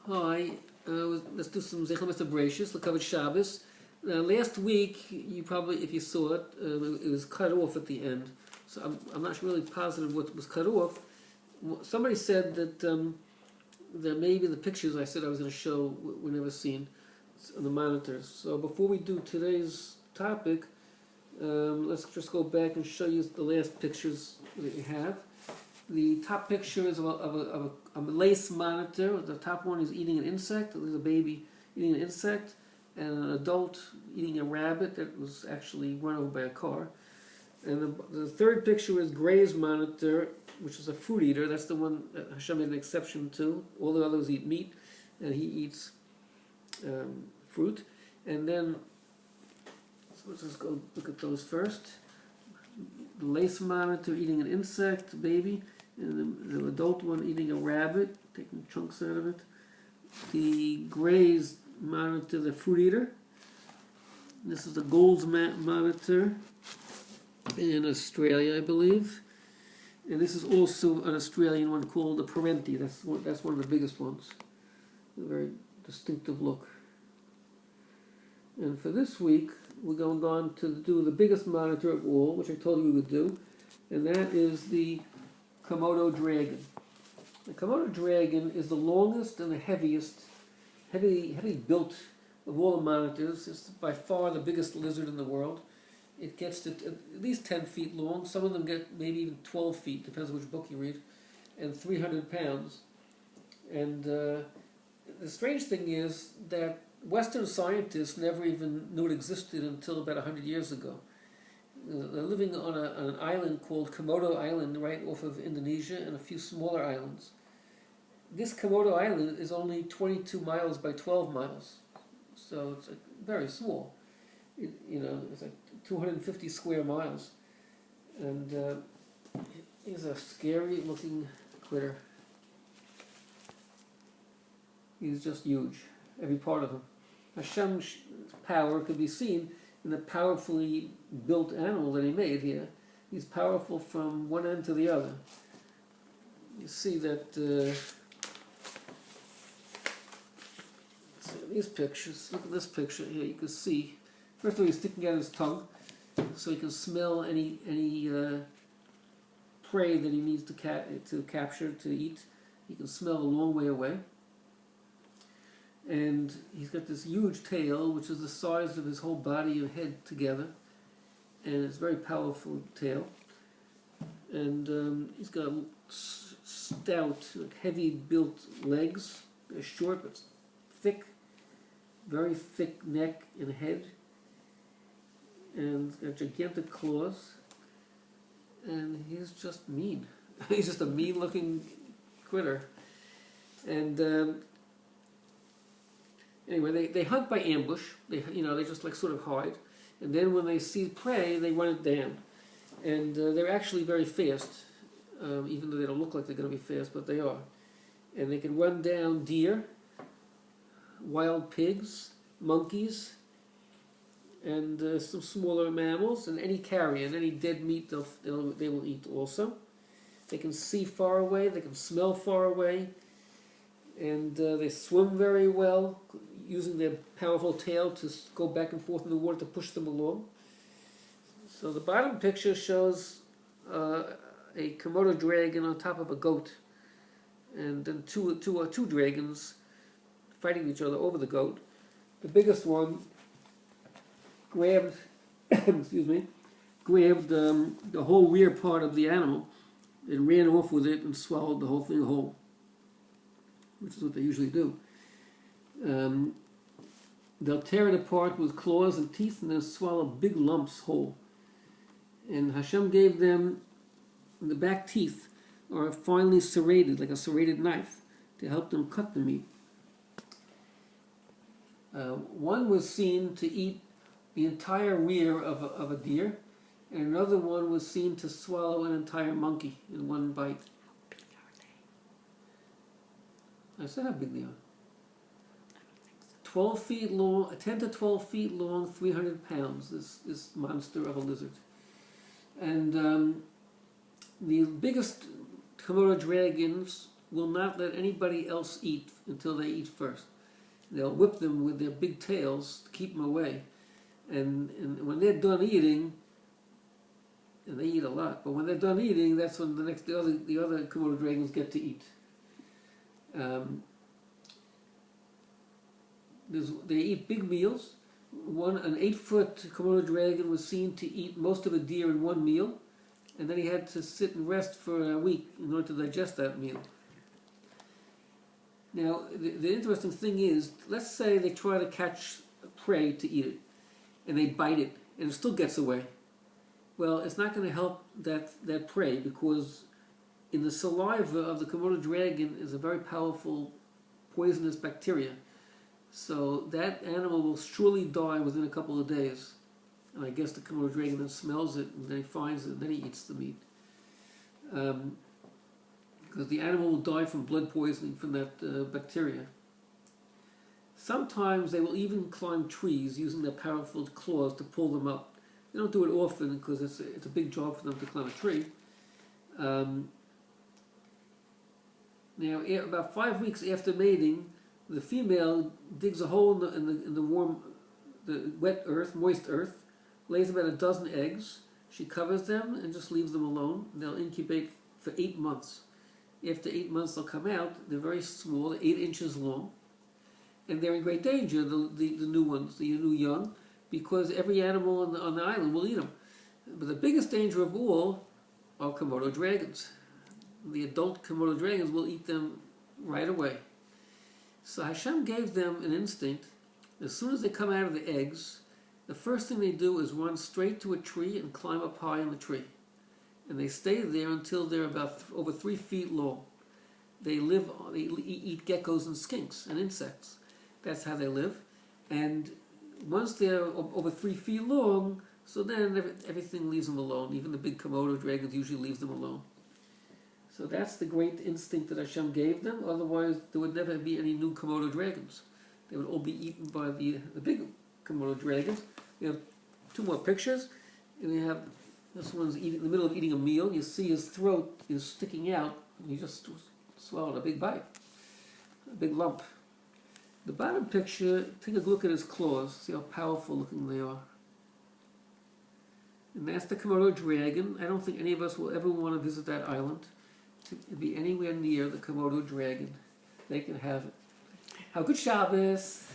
Hi, let's do some Zecher Bereshis. Let's cover Shabbos. Last week, you probably, if you saw it, it was cut off at the end. So I'm not really positive what was cut off. Somebody said that maybe the pictures I said I was going to show were never seen on the monitors. So before we do today's topic, let's just go back and show you the last pictures that we have. The top picture is of a lace monitor. The top one is eating an insect. There's a baby eating an insect, and an adult eating a rabbit that was actually run over by a car. And the third picture is Gray's monitor, which is a fruit eater. That's the one that Hashem made an exception to. All the others eat meat, and he eats fruit. And then, so let's just go look at those first. The lace monitor eating an insect, baby, and the adult one eating a rabbit, taking chunks out of it. The Gray's monitor, the fruit eater. This is the Gold's monitor in Australia, I believe. And this is also an Australian one called the Parenti. That's one of the biggest ones. A very distinctive look. And for this week, we're going on to do the biggest monitor of all, which I told you we would do, and that is the Komodo dragon. The Komodo dragon is the longest and the heaviest, heavy built of all the monitors. It's by far the biggest lizard in the world. It gets to at least 10 feet long. Some of them get maybe even 12 feet, depends on which book you read, and 300 pounds. And the strange thing is that Western scientists never even knew it existed until about 100 years ago. They're living on an island called Komodo Island right off of Indonesia and a few smaller islands. This Komodo Island is only 22 miles by 12 miles, so it's very small. It's like 250 square miles. And he's a scary looking critter. He's just huge, every part of him. Hashem's power could be seen in the powerfully built animal that he made here. He's powerful from one end to the other. You see that these pictures, look at this picture here, you can see, first of all he's sticking out his tongue so he can smell any prey that he needs to capture, to eat. He can smell a long way away. And he's got this huge tail, which is the size of his whole body and head together, and it's a very powerful tail. And he's got stout, heavy built legs. They're short but thick, very thick neck and head, and he's got gigantic claws. And he's just mean. He's just a mean-looking critter. And anyway, they hunt by ambush. They just like sort of hide, and then when they see prey, they run it down. And they're actually very fast, even though they don't look like they're going to be fast, but they are. And they can run down deer, wild pigs, monkeys, and some smaller mammals, and any carrion, any dead meat they will eat also. They can see far away. They can smell far away. And they swim very well, using their powerful tail to go back and forth in the water to push them along. So the bottom picture shows a Komodo dragon on top of a goat, and then two dragons fighting each other over the goat. The biggest one grabbed, grabbed the whole rear part of the animal and ran off with it and swallowed the whole thing whole, which is what they usually do. They'll tear it apart with claws and teeth and then swallow big lumps whole. And Hashem gave them, the back teeth are finely serrated, like a serrated knife, to help them cut the meat. One was seen to eat the entire rear of a deer, and another one was seen to swallow an entire monkey in one bite. I said how big they are. 12 feet long, 10 to 12 feet long, 300 pounds, this monster of a lizard. And the biggest Komodo dragons will not let anybody else eat until they eat first. They'll whip them with their big tails to keep them away. And when they're done eating, and they eat a lot, but when they're done eating, that's when the other Komodo dragons get to eat. They eat big meals. An 8-foot Komodo dragon was seen to eat most of a deer in one meal, and then he had to sit and rest for a week in order to digest that meal. Now, the interesting thing is, let's say they try to catch prey to eat it, and they bite it, and it still gets away. Well, it's not going to help that prey, because in the saliva of the Komodo dragon is a very powerful poisonous bacteria. So that animal will surely die within a couple of days. And I guess the Komodo dragon then smells it, and then he finds it, and then he eats the meat. Because the animal will die from blood poisoning from that bacteria. Sometimes they will even climb trees using their powerful claws to pull them up. They don't do it often because it's a big job for them to climb a tree. Now, about 5 weeks after mating, the female digs a hole in the wet earth, moist earth, lays about a dozen eggs. She covers them and just leaves them alone. They'll incubate for 8 months. After 8 months, they'll come out. They're very small, they're 8 inches long, and they're in great danger. The new ones, the new young, because every animal on the island will eat them. But the biggest danger of all are Komodo dragons. The adult Komodo dragons will eat them right away. So Hashem gave them an instinct. As soon as they come out of the eggs, the first thing they do is run straight to a tree and climb up high in the tree. And they stay there until they're about over 3 feet long. They eat geckos and skinks and insects. That's how they live. And once they're over 3 feet long, so then everything leaves them alone. Even the big Komodo dragons usually leaves them alone. So that's the great instinct that Hashem gave them. Otherwise, there would never be any new Komodo dragons. They would all be eaten by the big Komodo dragons. We have 2 more pictures. And we have this one's in the middle of eating a meal. You see his throat is sticking out, and he just swallowed a big bite, a big lump. The bottom picture, take a look at his claws. See how powerful looking they are. And that's the Komodo dragon. I don't think any of us will ever want to visit that island to be anywhere near the Komodo dragon. They can have it. Have a good Shabbos.